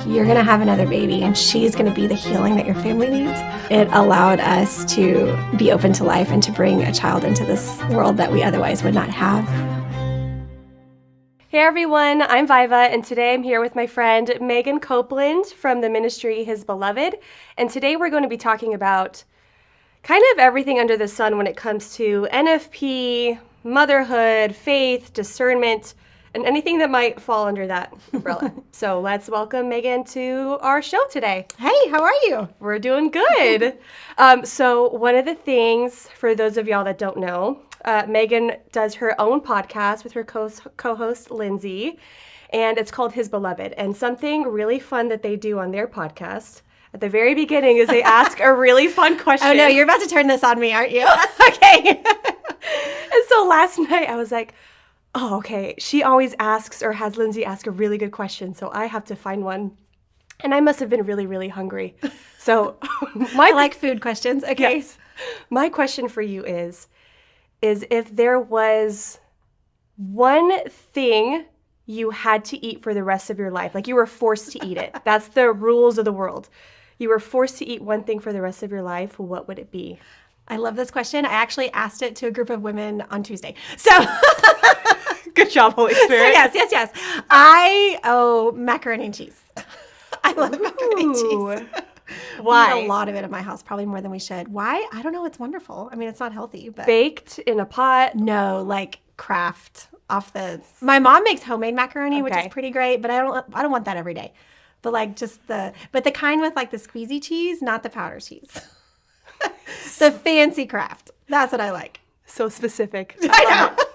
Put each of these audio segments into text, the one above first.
you're going to have another baby and she's going to be the healing that your family needs, it allowed us to be open to life and to bring a child into this world that we otherwise would not have. Hey everyone, I'm Viva, and today I'm here with my friend Megan Copeland from the ministry His Beloved. And today we're going to be talking about kind of everything under the sun when it comes to NFP, motherhood, faith, discernment, and anything that might fall under that umbrella. So let's welcome Megan to our show today. Hey, how are you? We're doing good. So one of the things, for those of y'all that don't know, Megan does her own podcast with her co-host Lindsay, and it's called His Beloved. And something really fun that they do on their podcast at the very beginning is they ask a really fun question. Oh no, you're about to turn this on me, aren't you? Okay. And so last night I was like, oh, okay, she always asks or has Lindsay ask a really good question, so I have to find one. And I must have been really, really hungry. So I like food questions. Okay. Yes. My question for you is if there was one thing you had to eat for the rest of your life, like you were forced to eat it. That's the rules of the world. You were forced to eat one thing for the rest of your life. What would it be? I love this question. I actually asked it to a group of women on Tuesday. So good job, Holy Spirit. So yes. I owe macaroni and cheese. I love macaroni and cheese. Why? We eat a lot of it at my house, probably more than we should. Why? I don't know. It's wonderful. I mean, it's not healthy, but baked in a pot? No, like Kraft off the. My mom makes homemade macaroni, which is pretty great, but I don't want that every day. But like just the kind with like the squeezy cheese, not the powder cheese. The fancy Kraft. That's what I like. So specific. I know.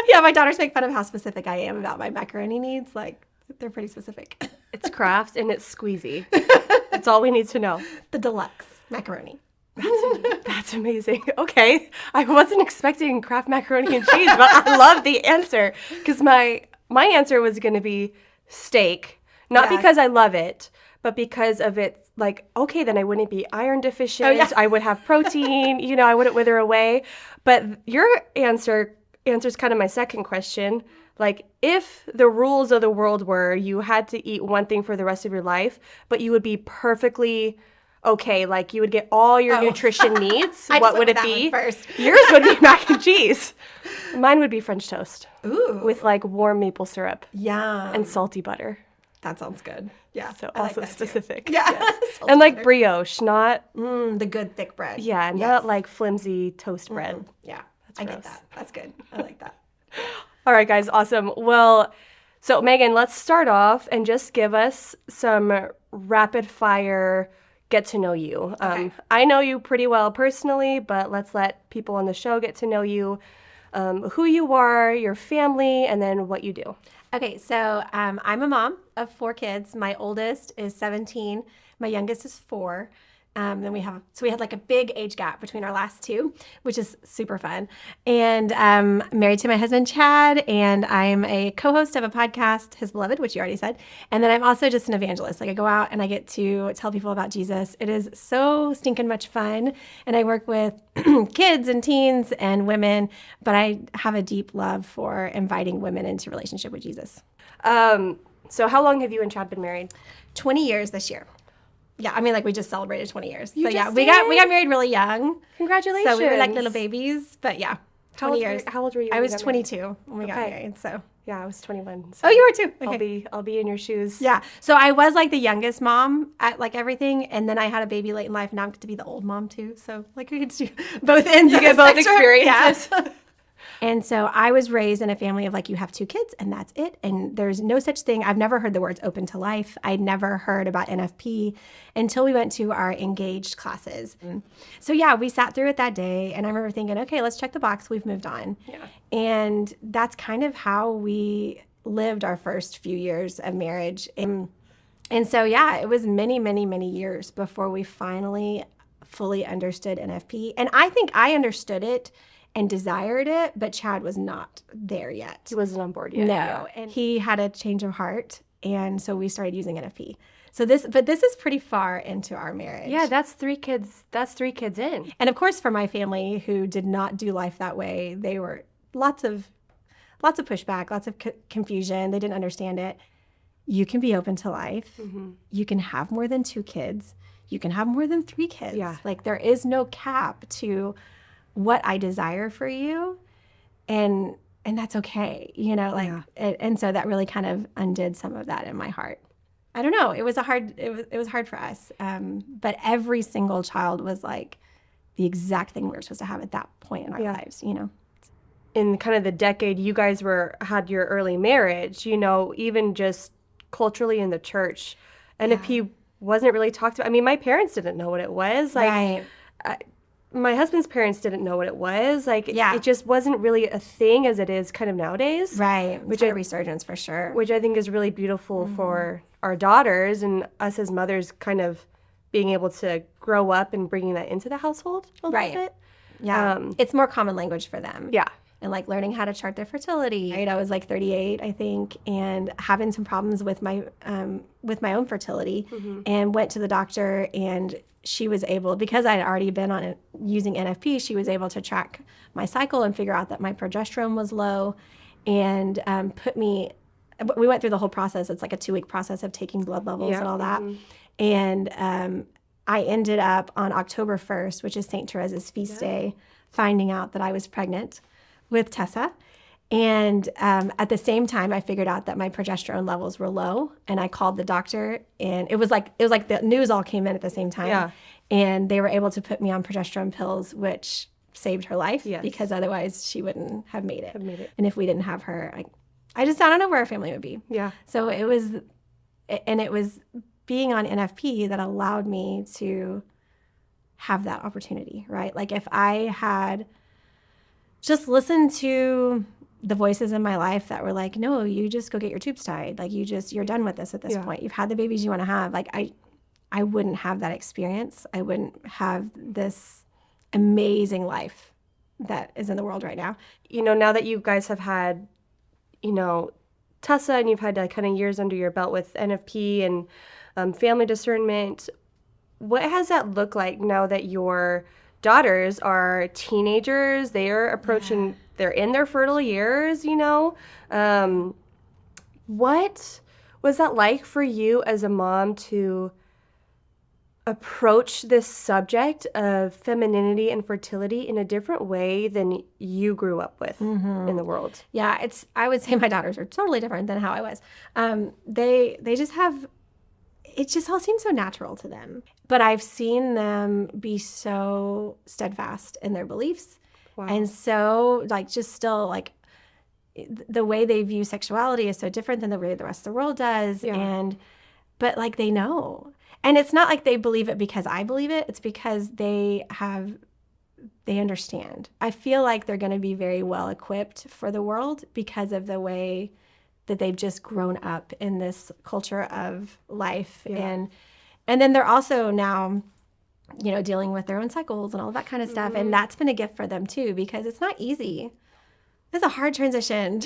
Yeah, my daughters make fun of how specific I am about my macaroni needs. Like, they're pretty specific. It's Kraft and it's squeezy. That's all we need to know. The deluxe macaroni. That's amazing. Okay. I wasn't expecting Kraft macaroni and cheese, but I love the answer. Because my answer was going to be steak. Not because I love it, but because of it. Like, okay, then I wouldn't be iron deficient. Oh, yeah. I would have protein. I wouldn't wither away. But your answers kind of my second question. Like, if the rules of the world were you had to eat one thing for the rest of your life, but you would be perfectly okay, like you would get all your nutrition needs, what would it be? First. Yours would be mac and cheese. Mine would be French toast. Ooh. With like warm maple syrup. Yum. And salty butter. That sounds good. Yeah. So also like specific. Too. Yeah. Yes. And like brioche, not the good thick bread. Yeah, not like flimsy toast bread. Yeah. I get that. That's good. I like that. All right, guys, awesome. Well, so Megan, let's start off and just give us some rapid fire get to know you. Okay. I know you pretty well personally, but let's let people on the show get to know you, who you are, your family, and then what you do. Okay, so I'm a mom of 4 kids. My oldest is 17. My youngest is 4. Then we had like a big age gap between our last 2, which is super fun. And I'm married to my husband, Chad, and I'm a co-host of a podcast, His Beloved, which you already said. And then I'm also just an evangelist. Like I go out and I get to tell people about Jesus. It is so stinking much fun. And I work with kids and teens and women, but I have a deep love for inviting women into relationship with Jesus. So how long have you and Chad been married? 20 years this year. Yeah, I mean, like we just celebrated 20 years. You so yeah, just we got married really young. Congratulations. So we were like little babies, but yeah, 20 years. How old were you? I was 22 when we got married. So yeah, I was 21. So oh, you were too. Okay. I'll be in your shoes. Yeah. So I was like the youngest mom at like everything, and then I had a baby late in life. Now I get to be the old mom too. So like we get to do both ends. You get both experiences. Yeah. And so I was raised in a family of like, you have 2 kids and that's it. And there's no such thing. I've never heard the words open to life. I'd never heard about NFP until we went to our engaged classes. So yeah, we sat through it that day. And I remember thinking, okay, let's check the box. We've moved on. Yeah. And that's kind of how we lived our first few years of marriage. And so, yeah, it was many, many, many years before we finally fully understood NFP. And I think I understood it and desired it, but Chad was not there yet. He wasn't on board yet. No, yeah. And he had a change of heart, and so we started using NFP. So this is pretty far into our marriage. Yeah, that's 3 kids. That's 3 kids in. And of course, for my family who did not do life that way, they were lots of pushback, lots of confusion. They didn't understand it. you can be open to life. You can have more than 2 kids. You can have more than 3 kids. Yeah. Like there is no cap to what I desire for you. And that's okay, you know, like, and so that really kind of undid some of that in my heart. I don't know. It was hard for us. But every single child was like the exact thing we were supposed to have at that point in our lives, you know. In kind of the decade you guys had your early marriage, you know, even just culturally in the church, NFP wasn't really talked about. I mean, my parents didn't know what it was. Like, my husband's parents didn't know what it was. Like, it just wasn't really a thing as it is kind of nowadays. Right. Which is a resurgence for sure. Which I think is really beautiful for our daughters and us as mothers kind of being able to grow up and bringing that into the household a little bit. Yeah. It's more common language for them. Yeah. And like learning how to chart their fertility. Right? I was like 38, I think, and having some problems with my own fertility, and went to the doctor, and she was able, because I had already been on it using NFP, she was able to track my cycle and figure out that my progesterone was low, and we went through the whole process. It's like a 2-week process of taking blood levels and all that. And I ended up on October 1st, which is St. Teresa's feast day, finding out that I was pregnant with Tessa. And at the same time, I figured out that my progesterone levels were low, and I called the doctor, and it was like the news all came in at the same time. Yeah. And they were able to put me on progesterone pills, which saved her life, because otherwise she wouldn't have made it. And if we didn't have her, I don't know where our family would be. Yeah. So it was being on NFP that allowed me to have that opportunity, right? Like if I had just listened to the voices in my life that were like, no, you just go get your tubes tied. Like you're done with this at this point. You've had the babies you want to have. Like I wouldn't have that experience. I wouldn't have this amazing life that is in the world right now. You know, now that you guys have had, you know, Tessa, and you've had kind of years under your belt with NFP and family discernment, what has that looked like now that your daughters are teenagers? They are approaching, they're in their fertile years, you know? What was that like for you as a mom to approach this subject of femininity and fertility in a different way than you grew up with in the world? Yeah, I would say my daughters are totally different than how I was. They just have, it just all seems so natural to them. But I've seen them be so steadfast in their beliefs. Wow. And so just still the way they view sexuality is so different than the way the rest of the world does. Yeah. But they know. And it's not like they believe it because I believe it. It's because they understand. I feel like they're going to be very well equipped for the world because of the way that they've just grown up in this culture of life. Yeah. And then they're also now, you know, dealing with their own cycles and all that kind of stuff. And that's been a gift for them too, because it's not easy. It's a hard transition.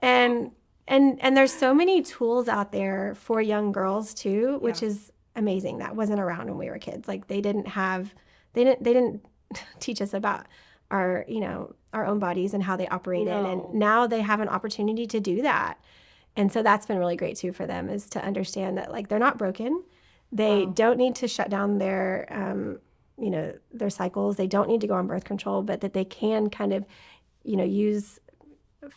And there's so many tools out there for young girls too, which is amazing. That wasn't around when we were kids. Like they didn't teach us about our own bodies and how they operated. No. And now they have an opportunity to do that. And so that's been really great too for them, is to understand that they're not broken. They don't need to shut down their their cycles. They don't need to go on birth control, but that they can kind of, use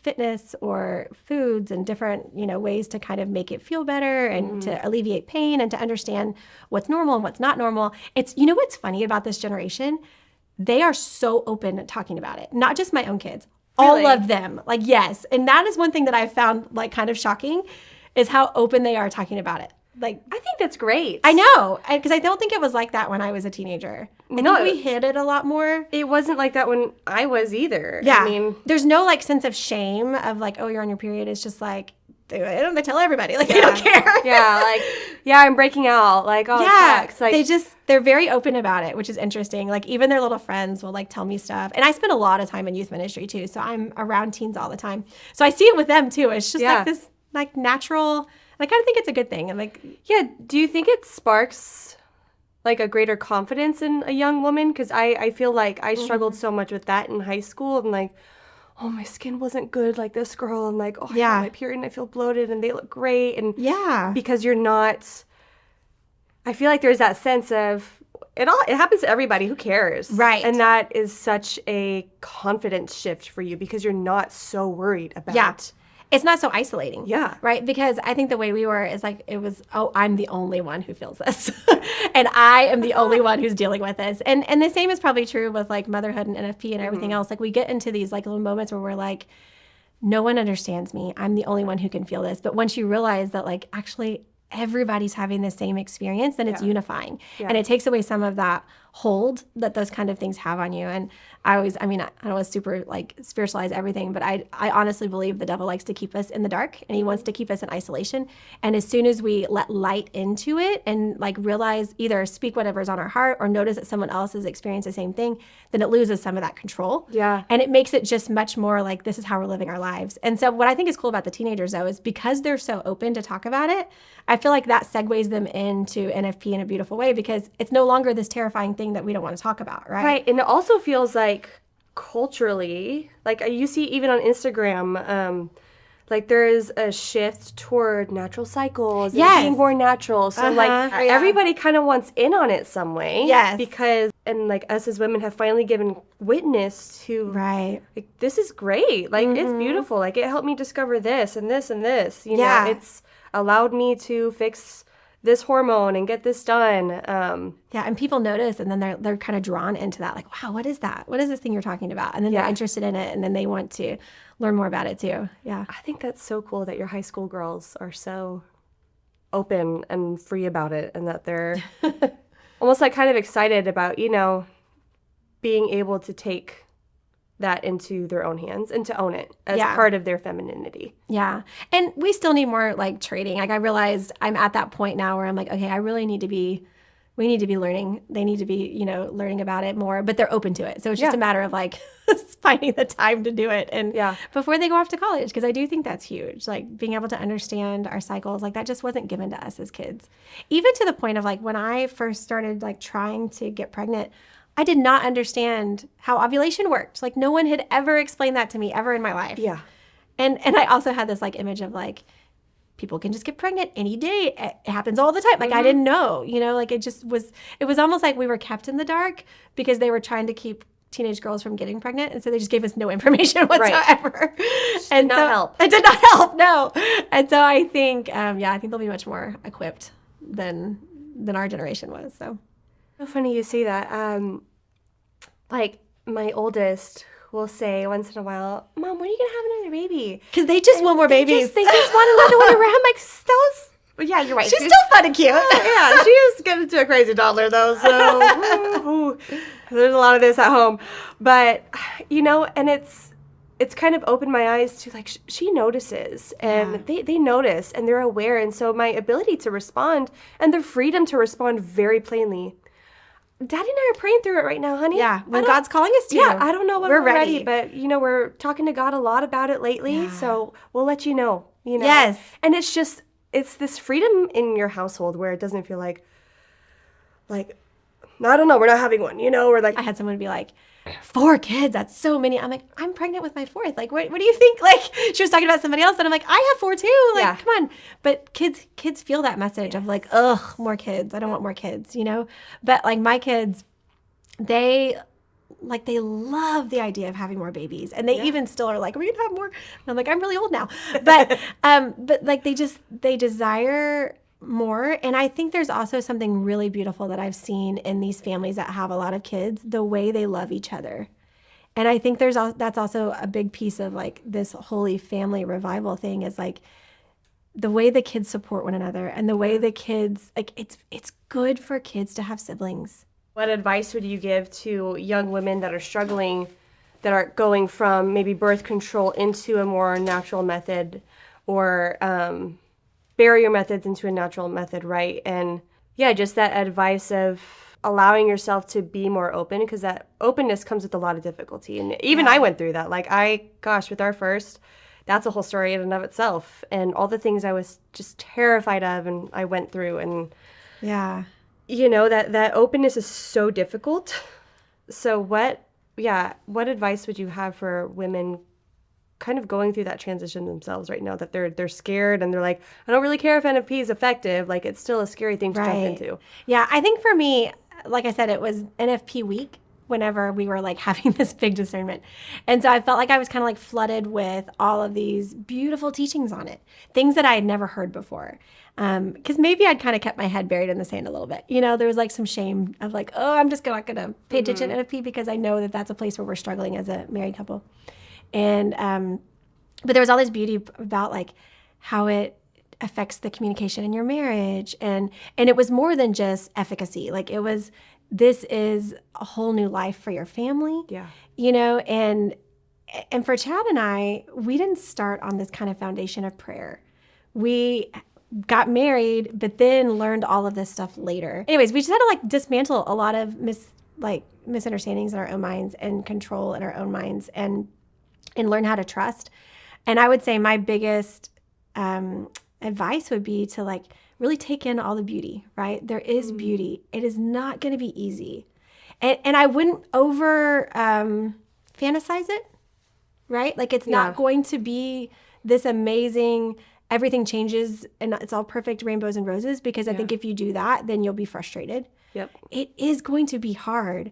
fitness or foods and different, ways to kind of make it feel better and to alleviate pain and to understand what's normal and what's not normal. It's, what's funny about this generation? They are so open at talking about it. Not just my own kids. Really? All of them. Yes. And that is one thing that I've found kind of shocking, is how open they are talking about it. I think that's great. I know, because I don't think it was like that when I was a teenager. I think we hid it a lot more. It wasn't like that when I was either. Yeah. I mean, there's no sense of shame of oh, you're on your period. It's just they tell everybody. They don't care. Yeah, I'm breaking out. It sucks. They're very open about it, which is interesting. Even their little friends will tell me stuff. And I spend a lot of time in youth ministry too, so I'm around teens all the time. So I see it with them too. It's just this natural. I kind of think it's a good thing. And do you think it sparks a greater confidence in a young woman? Because I feel like I struggled so much with that in high school. And oh, my skin wasn't good like this girl, and like, oh, I Yeah. got my period and I feel bloated and they look great. And Yeah. because you're not, I feel like there's that sense of, it happens to everybody. Who cares? Right. And that is such a confidence shift for you because you're not so worried about Yeah. It's not so isolating. Yeah. Right? Because I think the way we were is like, it was, oh, I'm the only one who feels this. And I am the only one who's dealing with this. And the same is probably true with like motherhood and NFP and everything else. Like we get into these like little moments where we're like, no one understands me. I'm the only one who can feel this. But once you realize that like actually everybody's having the same experience, then it's unifying. Yeah. And it takes away some of that hold that those kind of things have on you. And I don't want to super like spiritualize everything, but I honestly believe the devil likes to keep us in the dark and he wants to keep us in isolation. And as soon as we let light into it and like realize, either speak whatever's on our heart or notice that someone else has experienced the same thing, then it loses some of that control. Yeah. And it makes it just much more like, this is how we're living our lives. And so what I think is cool about the teenagers though, is because they're so open to talk about it, I feel like that segues them into NFP in a beautiful way because it's no longer this terrifying thing that we don't want to talk about, right? Right. And it also feels like culturally, like you see even on Instagram, like there is a shift toward natural cycles and Yes. being more natural. So like Yeah. everybody kind of wants in on it some way. Yes. Because, and like us as women have finally given witness to, Right. like, this is great. Like it's beautiful. Like it helped me discover this and this and this. You Yeah. know, it's allowed me to fix this hormone and get this done. Yeah, and people notice, and then they're kind of drawn into that. Like, wow, what is that? What is this thing you're talking about? And then they're interested in it, and then they want to learn more about it too. Yeah, I think that's so cool that your high school girls are so open and free about it, and that they're almost like kind of excited about, you know, being able to take that into their own hands and to own it as part of their femininity. Yeah, and we still need more like trading. Like I realized I'm at that point now where I'm like, okay, we need to be learning. They need to be, you know, learning about it more, but they're open to it. So it's just a matter of like finding the time to do it. And before they go off to college, because I do think that's huge. Like being able to understand our cycles, like that just wasn't given to us as kids. Even to the point of like when I first started like trying to get pregnant, I did not understand how ovulation worked. Like no one had ever explained that to me ever in my life. Yeah. And I also had this like image of like, people can just get pregnant any day. It happens all the time. Like I didn't know, you know, like it was almost like we were kept in the dark because they were trying to keep teenage girls from getting pregnant. And so they just gave us no information whatsoever. And did not help. It did not help, no. And so I think, I think they'll be much more equipped than our generation was, so. So funny you say that. Like my oldest will say once in a while, "Mom, when are you gonna have another baby?" Because they just want more babies. They just want another one around. I'm like, yeah, you're right. She's still fun and cute. Yeah, she is getting to a crazy toddler though. So there's a lot of this at home, but you know, and it's kind of opened my eyes to like she notices and they notice and they're aware, and so my ability to respond and the freedom to respond very plainly. Daddy and I are praying through it right now, honey. Yeah, when God's calling us to. Yeah, I don't know when we're ready, ready, but you know, we're talking to God a lot about it lately, so we'll let you know. You know. Yes. And it's this freedom in your household where it doesn't feel like I don't know, we're not having one, you know, or like I had someone be like, 4 kids, that's so many. I'm like, I'm pregnant with my 4th. Like, what do you think? Like, she was talking about somebody else, and I'm like, I have 4 too. Like, come on. But kids feel that message of like, ugh, more kids. I don't want more kids, you know? But like my kids, they love the idea of having more babies, and they even still are like, are we gonna have more? And I'm like, I'm really old now, but like they desire more. And I think there's also something really beautiful that I've seen in these families that have a lot of kids, the way they love each other. And I think that's also a big piece of like this holy family revival thing, is like the way the kids support one another, and the way the kids, like it's good for kids to have siblings. What advice would you give to young women that are struggling, that are going from maybe birth control into a more natural method, or barrier methods into a natural method, right? And yeah, just that advice of allowing yourself to be more open, because that openness comes with a lot of difficulty. And even I went through that. Like with our first, that's a whole story in and of itself. And all the things I was just terrified of and I went through. And you know, that openness is so difficult. So what advice would you have for women kind of going through that transition themselves right now, that they're scared and they're like, I don't really care if NFP is effective. Like, it's still a scary thing to jump into. Yeah, I think for me, like I said, it was NFP week whenever we were like having this big discernment. And so I felt like I was kind of like flooded with all of these beautiful teachings on it, things that I had never heard before. Because maybe I'd kind of kept my head buried in the sand a little bit. You know, there was like some shame of like, oh, I'm just not going to pay attention to NFP because I know that that's a place where we're struggling as a married couple. And, but there was all this beauty about like how it affects the communication in your marriage. And it was more than just efficacy. Like it was, this is a whole new life for your family. Yeah. You know, and for Chad and I, we didn't start on this kind of foundation of prayer. We got married, but then learned all of this stuff later. Anyways, we just had to like dismantle a lot of misunderstandings in our own minds and control in our own minds and learn how to trust. And I would say my biggest advice would be to like really take in all the beauty, right? There is beauty. It is not going to be easy. And I wouldn't over fantasize it, right? Like it's not going to be this amazing, everything changes and it's all perfect rainbows and roses, because I think if you do that, then you'll be frustrated. Yep. It is going to be hard,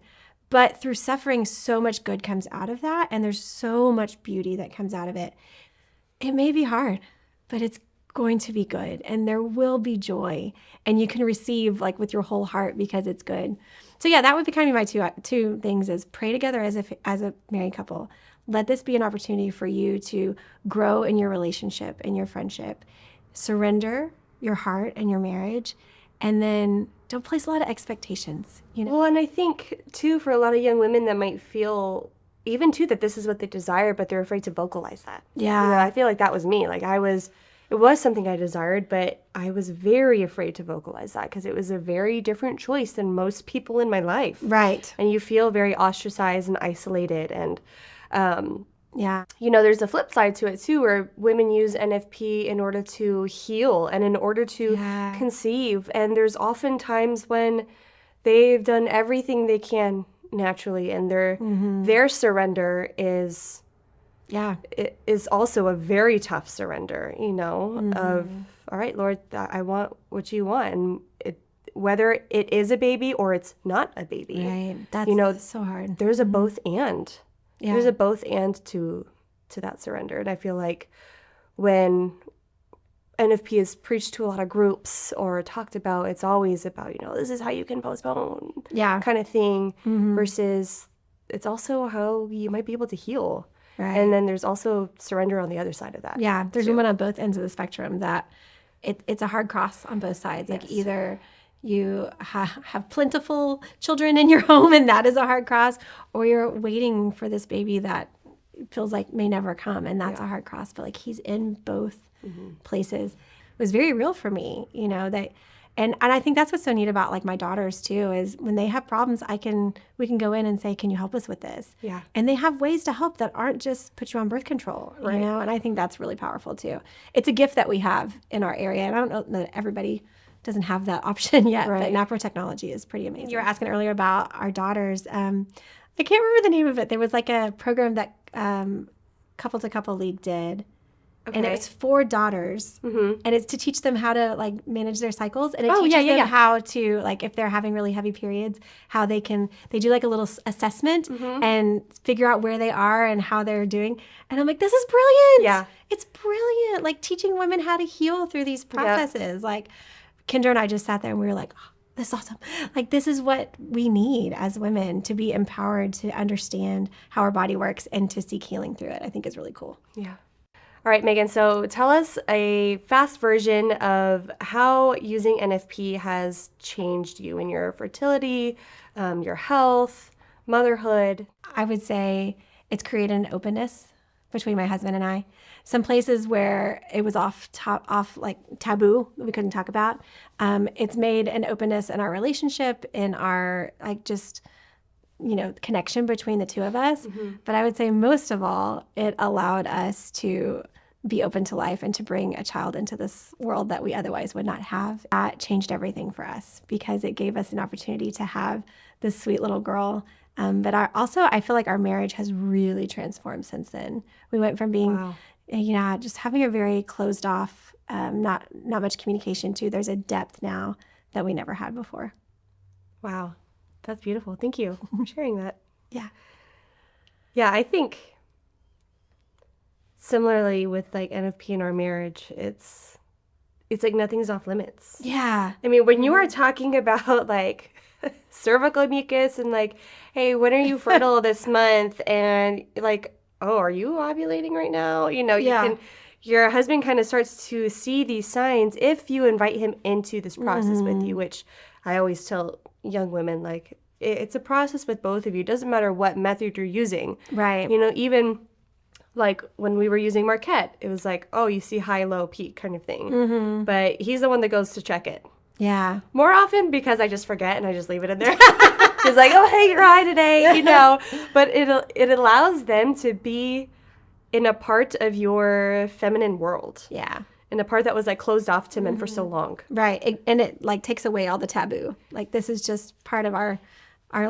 but through suffering, so much good comes out of that. And there's so much beauty that comes out of it. It may be hard, but it's going to be good, and there will be joy, and you can receive like with your whole heart because it's good. So yeah, that would be kind of my two things: is pray together as a married couple. Let this be an opportunity for you to grow in your relationship and your friendship. Surrender your heart and your marriage, and then don't place a lot of expectations. You know. Well, and I think too, for a lot of young women that might feel even too that this is what they desire, but they're afraid to vocalize that. Yeah. You know, I feel like that was me. Like it was something I desired, but I was very afraid to vocalize that because it was a very different choice than most people in my life. Right. And you feel very ostracized and isolated. And, you know, there's a flip side to it too, where women use NFP in order to heal and in order to conceive. And there's often times when they've done everything they can naturally, and their surrender is... it is also a very tough surrender, you know, of, all right, Lord, I want what you want. And whether it is a baby or it's not a baby. Right. That's so hard. There's a both and. Yeah. There's a both and to that surrender. And I feel like when NFP is preached to a lot of groups or talked about, it's always about, you know, this is how you can postpone kind of thing, versus it's also how you might be able to heal. Right. And then there's also surrender on the other side of that. Yeah, there's women on both ends of the spectrum that it's a hard cross on both sides. Like either you have plentiful children in your home and that is a hard cross, or you're waiting for this baby that feels like may never come, and that's a hard cross. But like he's in both places. It was very real for me, you know, that. And I think that's what's so neat about like my daughters too, is when they have problems, we can go in and say, can you help us with this? Yeah. And they have ways to help that aren't just put you on birth control, you know? And I think that's really powerful too. It's a gift that we have in our area. And I don't know that everybody doesn't have that option yet, but NAPRO technology is pretty amazing. You were asking earlier about our daughters. I can't remember the name of it. There was like a program that Couple to Couple League did. Okay. And it was for daughters, and it's to teach them how to like manage their cycles, and it teaches them how to, like, if they're having really heavy periods, how they do like a little assessment and figure out where they are and how they're doing. And I'm like, this is brilliant. Yeah, it's brilliant. Like teaching women how to heal through these processes. Like Kendra and I just sat there and we were like, oh, this is awesome. Like this is what we need as women, to be empowered to understand how our body works and to seek healing through it. I think is really cool. Yeah. All right, Megan, so tell us a fast version of how using NFP has changed you in your fertility, your health, motherhood. I would say it's created an openness between my husband and I. Some places where it was off like taboo that we couldn't talk about. It's made an openness in our relationship, in our like just, you know, connection between the two of us. But I would say most of all, it allowed us to be open to life and to bring a child into this world that we otherwise would not have. That changed everything for us because it gave us an opportunity to have this sweet little girl But I feel like our marriage has really transformed since then. We went from being, just having a very closed off, not much communication to there's a depth now that we never had before. Wow. That's beautiful. Thank you for sharing that. Yeah. Yeah, I think similarly with like NFP in our marriage, it's like nothing's off limits. Yeah. I mean, when you are talking about like cervical mucus and like, hey, when are you fertile this month? And like, oh, are you ovulating right now? Your husband kind of starts to see these signs if you invite him into this process with you, which I always tell young women, like, it's a process with both of you. It doesn't matter what method you're using. Right. Even like when we were using Marquette, it was like, oh, you see high, low, peak kind of thing. But he's the one that goes to check it. Yeah. More often because I just forget and I just leave it in there. He's like, oh, hey, you're high today, But it allows them to be in a part of your feminine world. Yeah. In a part that was like closed off to men for so long. Right. And it like takes away all the taboo. Like this is just part of our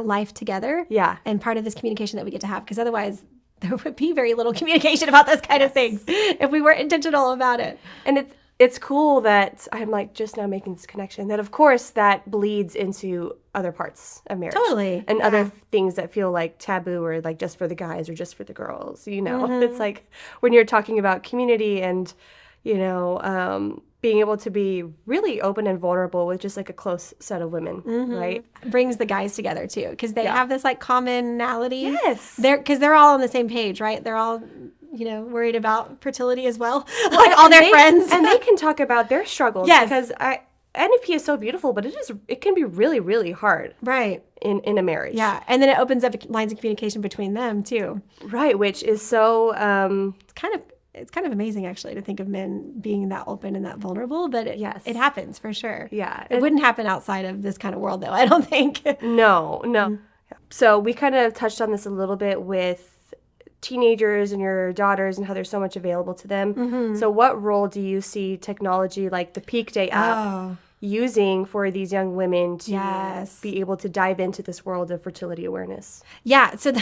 life together. Yeah. And part of this communication that we get to have. Because otherwise there would be very little communication about those kind of things if we weren't intentional about it. And it's cool that I'm like just now making this connection that of course that bleeds into other parts of marriage. Totally. And other things that feel like taboo or like just for the guys or just for the girls, It's like when you're talking about community and, being able to be really open and vulnerable with just like a close set of women, right? Brings the guys together too, because they have this like commonality. Yes. Because they're all on the same page, right? They're all, worried about fertility as well. Like all their friends. And they can talk about their struggles. Yes. Because NFP is so beautiful, but it can be really, really hard. Right. In a marriage. Yeah. And then it opens up lines of communication between them too. Right. Which is so it's kind of amazing actually to think of men being that open and that vulnerable, but it happens for sure. Yeah. It wouldn't happen outside of this kind of world though, I don't think. No. So we kind of touched on this a little bit with teenagers and your daughters and how there's so much available to them. So what role do you see technology like the PeakDay app using for these young women to be able to dive into this world of fertility awareness? Yeah, so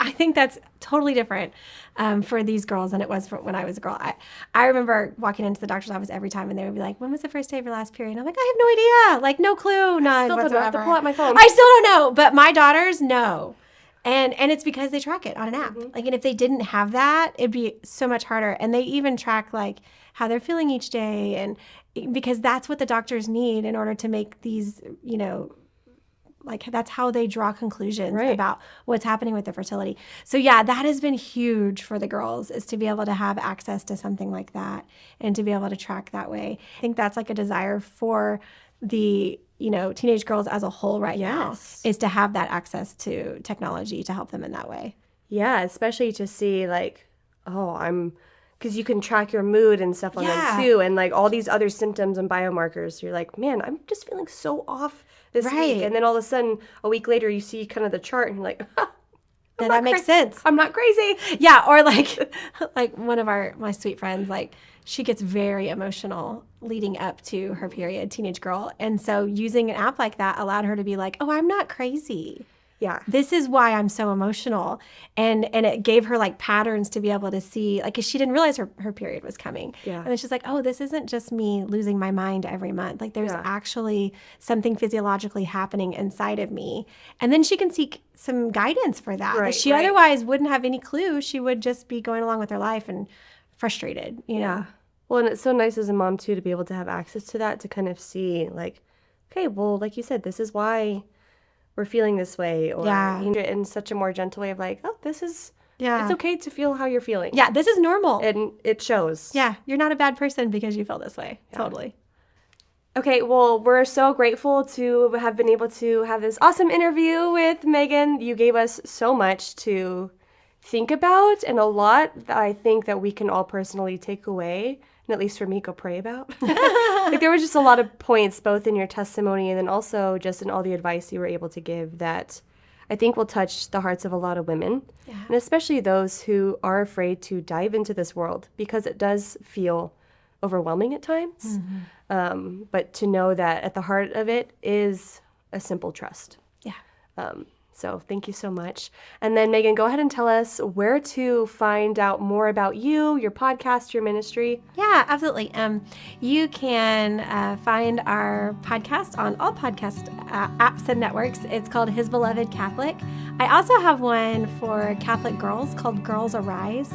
I think that's totally different for these girls than it was when I was a girl. I remember walking into the doctor's office every time and they would be like, when was the first day of your last period? And I'm like, I have no idea. Like, no clue, none Still don't have to pull out my phone. I still don't know, but my daughters know. And it's because they track it on an app. Like, and if they didn't have that, it'd be so much harder. And they even track like how they're feeling each day, and because that's what the doctors need in order to make these, like that's how they draw conclusions about what's happening with their fertility. So yeah, that has been huge for the girls, is to be able to have access to something like that and to be able to track that way. I think that's like a desire for the teenage girls as a whole right now, is to have that access to technology to help them in that way. Yeah, especially to see like, because you can track your mood and stuff on them too, and like all these other symptoms and biomarkers. You're like, man, I'm just feeling so off this week. And then all of a sudden, a week later, you see kind of the chart and you're like, then that makes sense. I'm not crazy. Yeah, or like one of my sweet friends, like she gets very emotional leading up to her period, teenage girl. And so using an app like that allowed her to be like, oh, I'm not crazy. Yeah. This is why I'm so emotional. And it gave her like patterns to be able to see, like, 'cause she didn't realize her period was coming. Yeah. And then she's like, oh, this isn't just me losing my mind every month. Like there's actually something physiologically happening inside of me. And then she can seek some guidance for that. Right, She otherwise wouldn't have any clue. She would just be going along with her life and frustrated, know? Well, and it's so nice as a mom too to be able to have access to that, to kind of see like, okay, well, like you said, this is why we're feeling this way, or in such a more gentle way of like, oh, this is, it's okay to feel how you're feeling. Yeah, this is normal. And it shows. Yeah, you're not a bad person because you feel this way. Yeah. Totally. Okay, well, we're so grateful to have been able to have this awesome interview with Megan. You gave us so much to think about, and a lot that I think that we can all personally take away, and at least for me, go pray about. Like there was just a lot of points, both in your testimony and then also just in all the advice you were able to give, that I think will touch the hearts of a lot of women, and especially those who are afraid to dive into this world, because it does feel overwhelming at times. But to know that at the heart of it is a simple trust. Yeah. So thank you so much. And then Megan, go ahead and tell us where to find out more about you, your podcast, your ministry. Yeah, absolutely. You can find our podcast on all podcast apps and networks. It's called His Beloved Catholic. I also have one for Catholic girls called Girls Arise.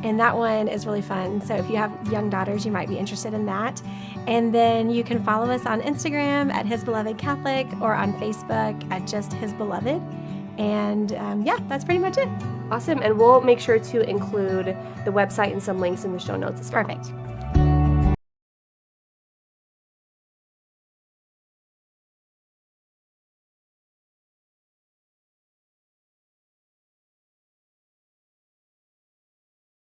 And that one is really fun. So if you have young daughters, you might be interested in that. And then you can follow us on Instagram at His Beloved Catholic or on Facebook at just His Beloved. And that's pretty much it. Awesome. And we'll make sure to include the website and some links in the show notes as well. Perfect.